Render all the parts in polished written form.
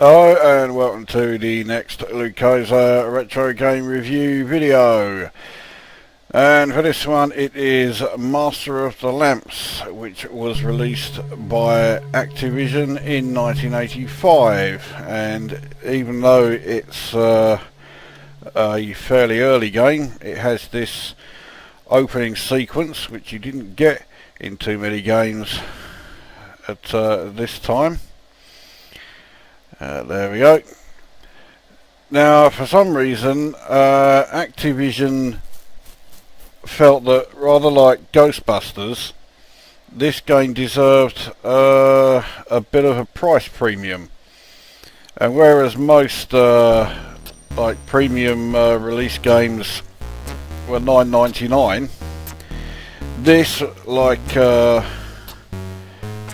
Hello and welcome to the next Lukozer retro game review video, and for this one it is Master of the Lamps, which was released by Activision in 1985. And even though it's a fairly early game, it has this opening sequence which you didn't get in too many games at this time. There we go. Now, for some reason, Activision felt that, rather like Ghostbusters, this game deserved a bit of a price premium. And whereas most like premium release games were $9.99, this, like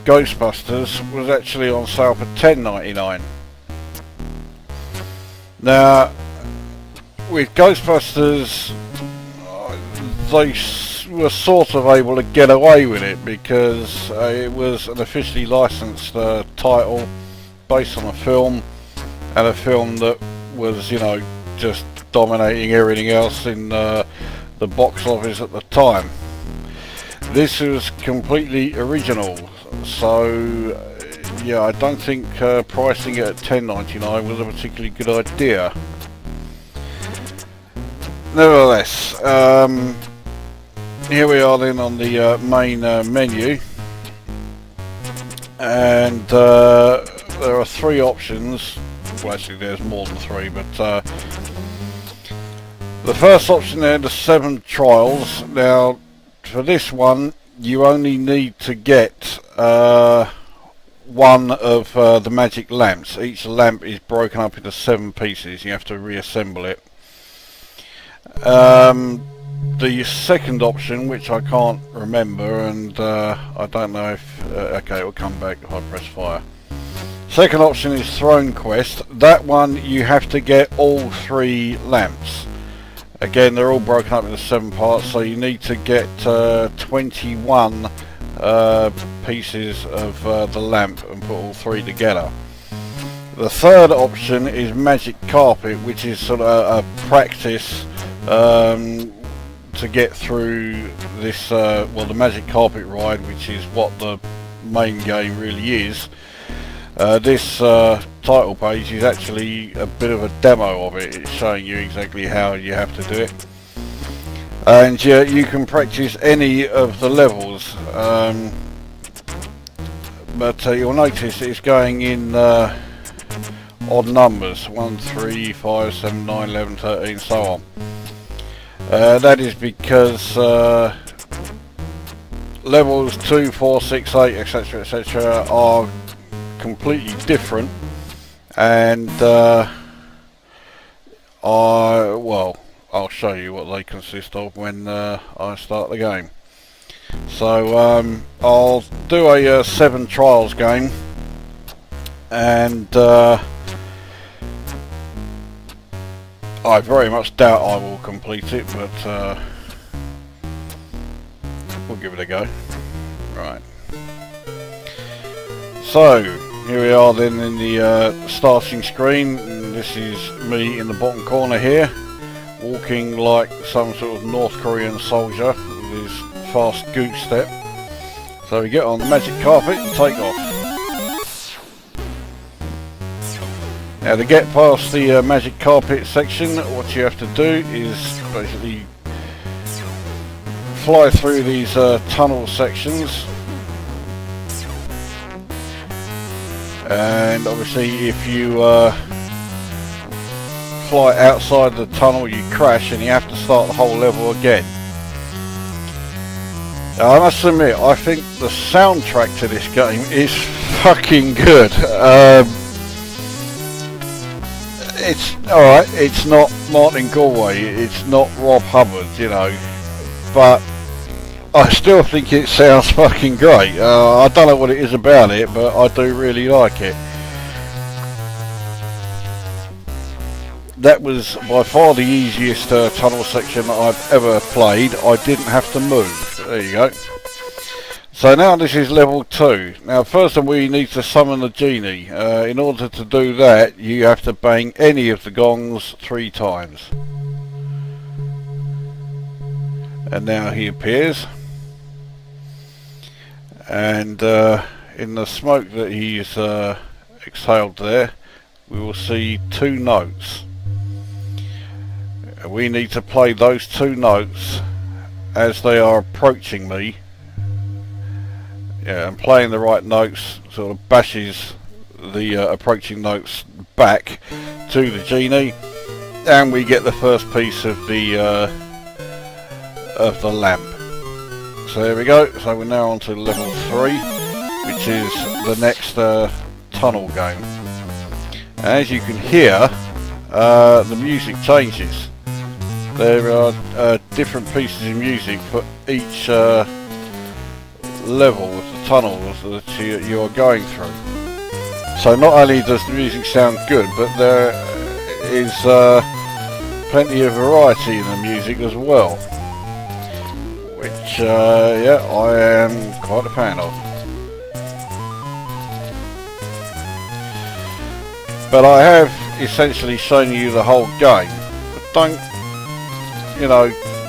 Ghostbusters, was actually on sale for $10.99. Now, with Ghostbusters, they were sort of able to get away with it because it was an officially licensed title based on a film, and a film that was, you know, just dominating everything else in the box office at the time. This was completely original, so yeah, I don't think pricing it at $10.99 was a particularly good idea. Nevertheless, here we are then on the main menu, and there are three options. Well, actually there's more than three, but the first option there, the 7 trials. Now, for this one, you only need to get one of the magic lamps. Each lamp is broken up into 7 pieces. You have to reassemble it. The second option, which I can't remember, and I don't know if okay, it will come back if I press fire. Second option is Throne Quest. That one you have to get all 3 lamps. Again, they're all broken up into 7 parts, so you need to get 21 pieces of the lamp and put all 3 together. The third option is Magic Carpet, which is sort of a practice to get through this, well, the Magic Carpet ride, which is what the main game really is. This title page is actually a bit of a demo of it. It's showing you exactly how you have to do it, and yeah, you can practice any of the levels, but you'll notice it's going in odd numbers: 1, 3, 5, 7, 9, 11, 13, so on. That is because levels 2, 4, 6, 8, etc, etc are completely different, and I'll show you what they consist of when I start the game. So I'll do a 7 trials game, and I very much doubt I will complete it, but we'll give it a go. Right, so here we are then in the starting screen. This is me in the bottom corner here, walking like some sort of North Korean soldier with his fast goose step. So we get on the magic carpet and take off. Now, to get past the magic carpet section, what you have to do is basically fly through these tunnel sections. And obviously, if you fly outside the tunnel, you crash and you have to start the whole level again. Now, I must admit, I think the soundtrack to this game is fucking good. It's alright, it's not Martin Galway, it's not Rob Hubbard, you know, but I still think it sounds fucking great. I don't know what it is about it, but I do really like it. That was by far the easiest tunnel section that I've ever played. I didn't have to move. There you go. So now this is level 2. Now first we need to summon the genie. In order to do that you have to bang any of the gongs 3 times. And now he appears. And in the smoke that he's exhaled there, we will see 2 notes. We need to play those 2 notes as they are approaching me. Yeah, and playing the right notes sort of bashes the approaching notes back to the genie, and we get the first piece of the lamp. So there we go. So we're now on to level 3, which is the next tunnel game. As you can hear, the music changes. There are different pieces of music for each level of the tunnels that you are going through. So not only does the music sound good, but there is plenty of variety in the music as well, which yeah, I am quite a fan of. But I have essentially shown you the whole game. But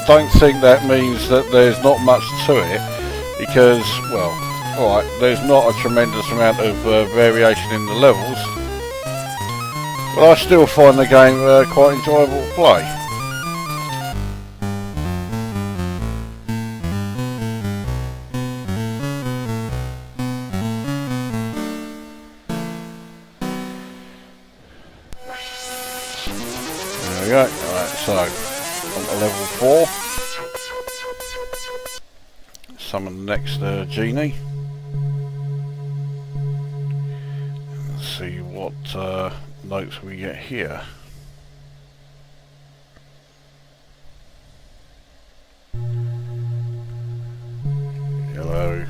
don't think that means that there's not much to it, because, well, alright, there's not a tremendous amount of variation in the levels, but I still find the game quite enjoyable to play. There we go. Alright, so on to level 4. Summon the next genie. Let's see what notes we get here. Yellow,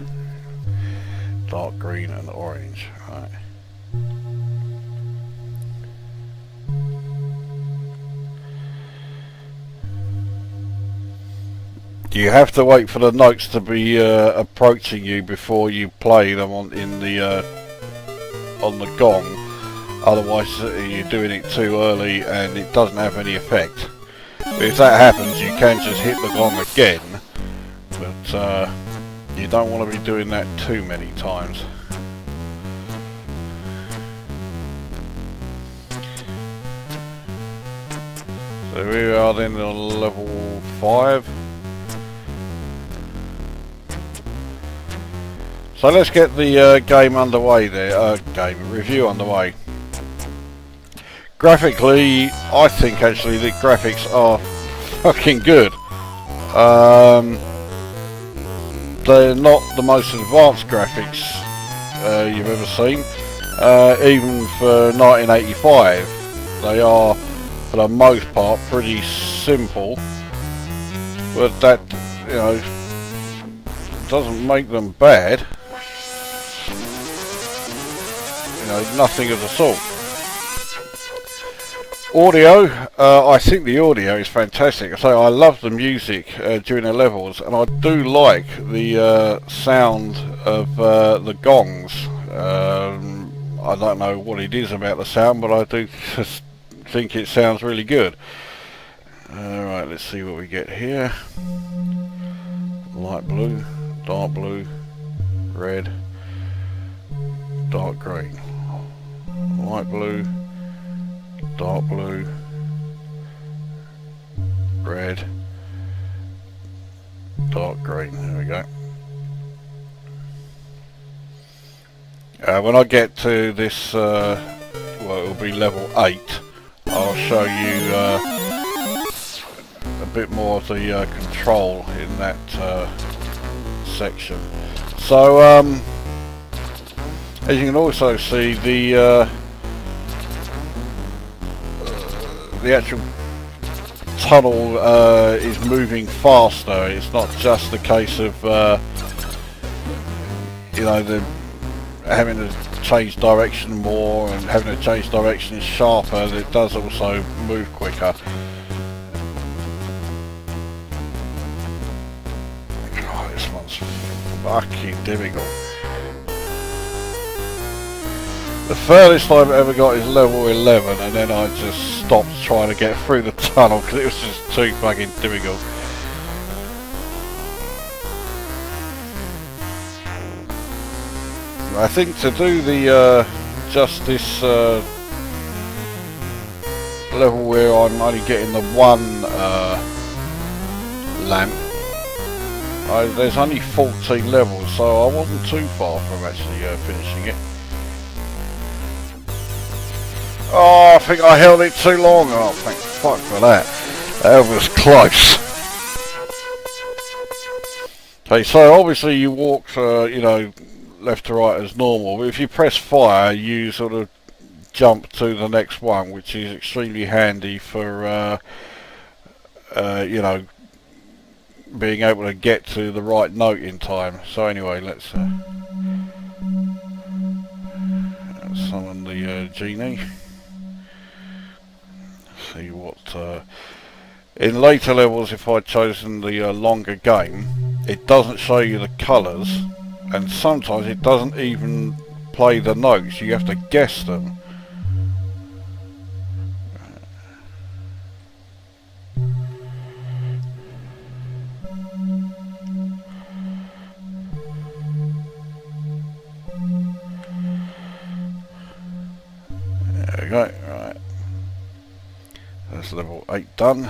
dark green and orange. Right. You have to wait for the notes to be approaching you before you play them on the gong. Otherwise, you're doing it too early and it doesn't have any effect. But if that happens, you can just hit the gong again. But you don't want to be doing that too many times. So we are then on level 5. So let's get the game underway there, review underway. Graphically, I think actually the graphics are fucking good. They're not the most advanced graphics you've ever seen. Even for 1985, they are, for the most part, pretty simple. But that, doesn't make them bad. Nothing of the sort. Audio, I think the audio is fantastic. So I love the music during the levels, and I do like the sound of the gongs. I don't know what it is about the sound, but I do just think it sounds really good. Alright, let's see what we get here. Light blue, dark blue, red, dark green. Light blue, dark blue, red, dark green. There we go. When I get to this, well, it'll be level 8, I'll show you a bit more of the control in that section. So, as you can also see, the actual tunnel is moving faster. It's not just the case of having to change direction more and having to change direction sharper. It does also move quicker. Right, let's this one's fucking difficult. The furthest I've ever got is level 11, and then I just stopped trying to get through the tunnel because it was just too fucking difficult. I think to do the just this level where I'm only getting the one lamp, there's only 14 levels, so I wasn't too far from actually finishing it. Oh, I think I held it too long. Oh, thank fuck for that. That was close. Okay, so obviously you walk, you know, left to right as normal, but if you press fire, you sort of jump to the next one, which is extremely handy for, you know, being able to get to the right note in time. So anyway, let's summon the genie. See what in later levels, if I'd chosen the longer game, it doesn't show you the colours, and sometimes it doesn't even play the notes. You have to guess them. There we go. Right. That's level 8 done.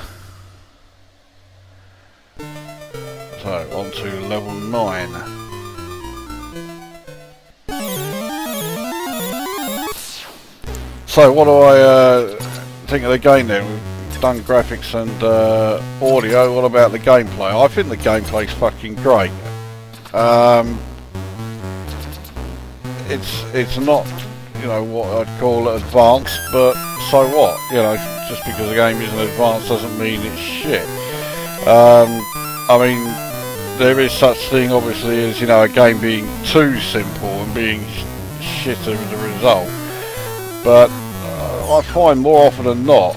So on to level 9. So what do I think of the game then? We've done graphics and audio. What about the gameplay? I think the gameplay's fucking great. It's not, you know, what I'd call advanced, but so what? You know, just because a game isn't advanced doesn't mean it's shit. I mean, there is such thing obviously as, you know, a game being too simple and being shit as a result, but I find more often than not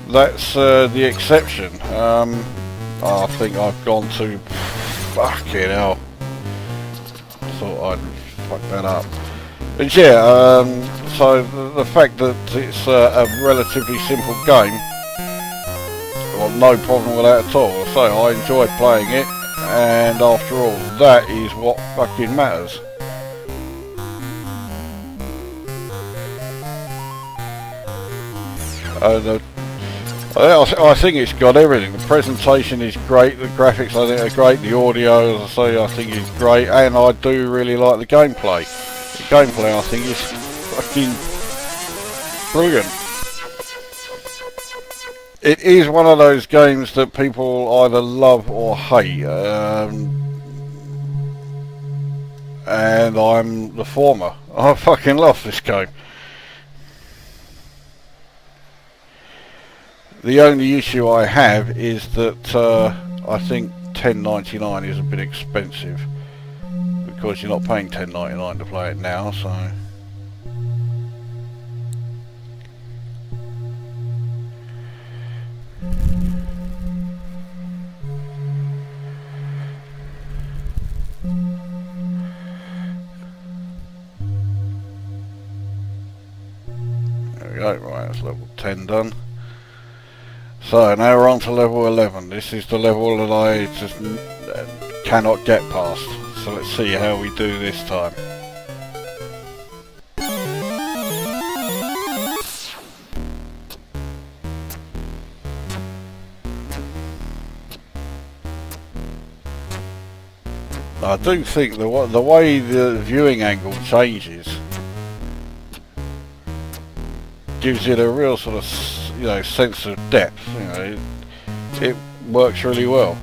that's the exception. I think I've gone to fucking hell. Thought I'd fuck that up. But yeah, so the fact that it's a relatively simple game, well, no problem with that at all. So I enjoyed playing it, and after all, that is what fucking matters. I think it's got everything. The presentation is great, the graphics I think are great, the audio, as I say, I think is great, and I do really like the gameplay. The gameplay I think is fucking brilliant. It is one of those games that people either love or hate, and I'm the former. I fucking love this game. The only issue I have is that I think $10.99 is a bit expensive, because you're not paying $10.99 to play it now, so. There we go, right, that's level 10 done. So now we're on to level 11. This is the level that I just cannot get past. So let's see how we do this time. I do think the way the viewing angle changes gives it a real sort of, you know, sense of depth. You know, it works really well.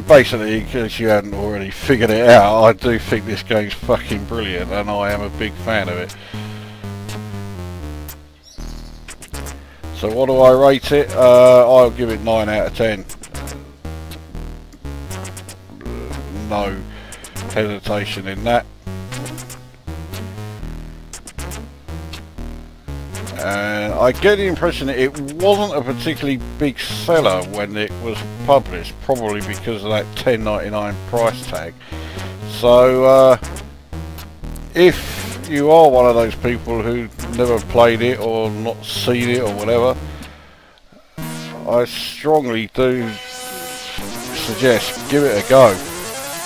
Basically, in case you hadn't already figured it out, I do think this game's fucking brilliant, and I am a big fan of it. So what do I rate it? I'll give it 9 out of 10. No hesitation in that. and I get the impression that it wasn't a particularly big seller when it was published, probably because of that $10.99 price tag. So if you are one of those people who never played it or not seen it or whatever, I strongly do suggest give it a go.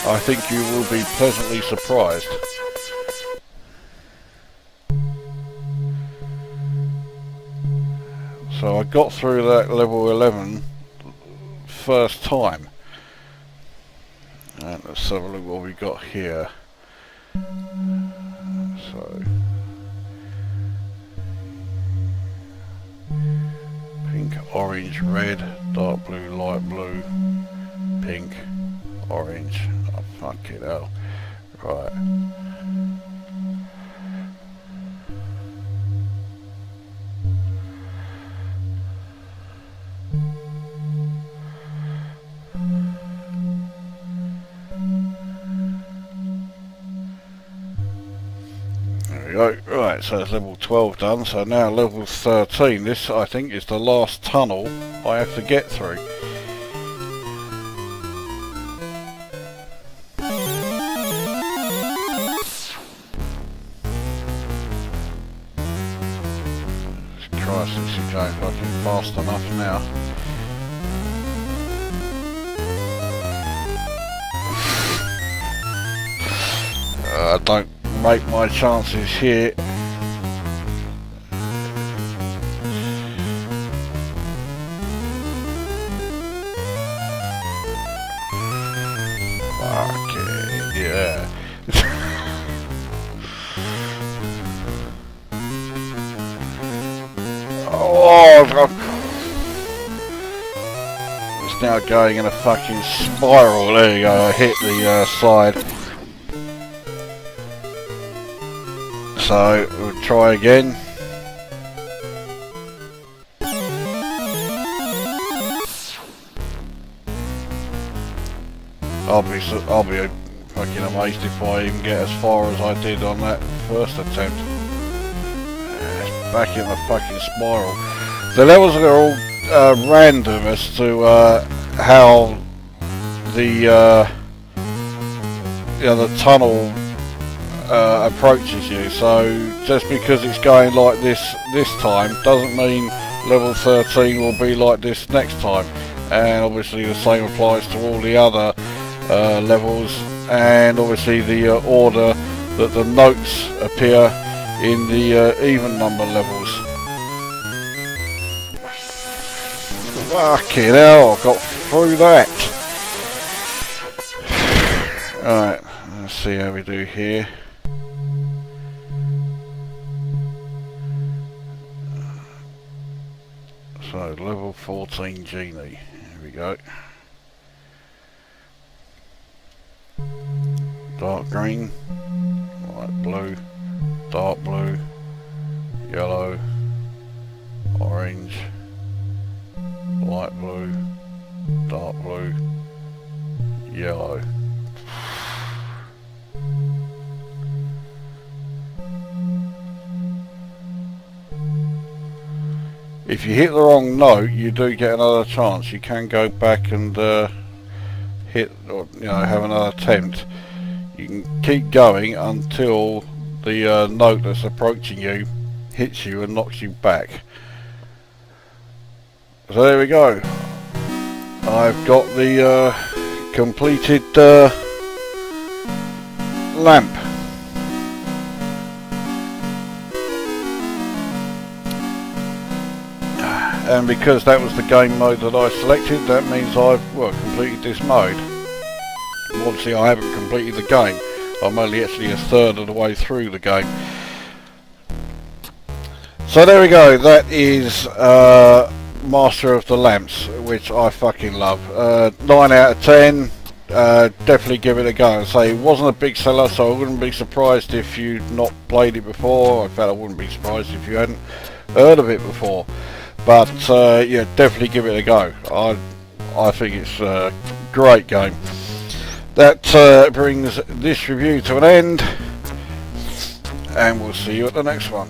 I think you will be pleasantly surprised. So I got through that level 11 first time. And let's have a look what we got here. So pink, orange, red, dark blue, light blue, pink, orange. Oh, fucking hell. Right. Right, so it's level 12 done, so now level 13. This, I think, is the last tunnel I have to get through. Christ, this is going fucking fast enough now. Don't make my chances here. Okay, yeah. Oh, it's now going in a fucking spiral. There you go, I hit the side. So we'll try again. I'll be fucking amazed if I even get as far as I did on that first attempt. It's back in the fucking spiral. The levels are all random as to how the the tunnel approaches you. So just because it's going like this time doesn't mean level 13 will be like this next time. And obviously the same applies to all the other levels, and obviously the order that the notes appear in the even number levels. Fucking hell, I got through that. Alright, let's see how we do here. So level 14 genie, here we go. Dark green, light blue, dark blue, yellow, orange, light blue, dark blue, yellow. If you hit the wrong note, you do get another chance. You can go back and hit, or have another attempt. You can keep going until the note that's approaching you hits you and knocks you back. So there we go. I've got the completed lamp. And because that was the game mode that I selected, that means I've completed this mode. Obviously I haven't completed the game. I'm only actually a third of the way through the game. So there we go. That is Master of the Lamps, which I fucking love. 9 out of 10. Definitely give it a go. And say it wasn't a big seller, so I wouldn't be surprised if you'd not played it before. In fact, I wouldn't be surprised if you hadn't heard of it before. But yeah, definitely give it a go. I think it's a great game. That brings this review to an end, and we'll see you at the next one.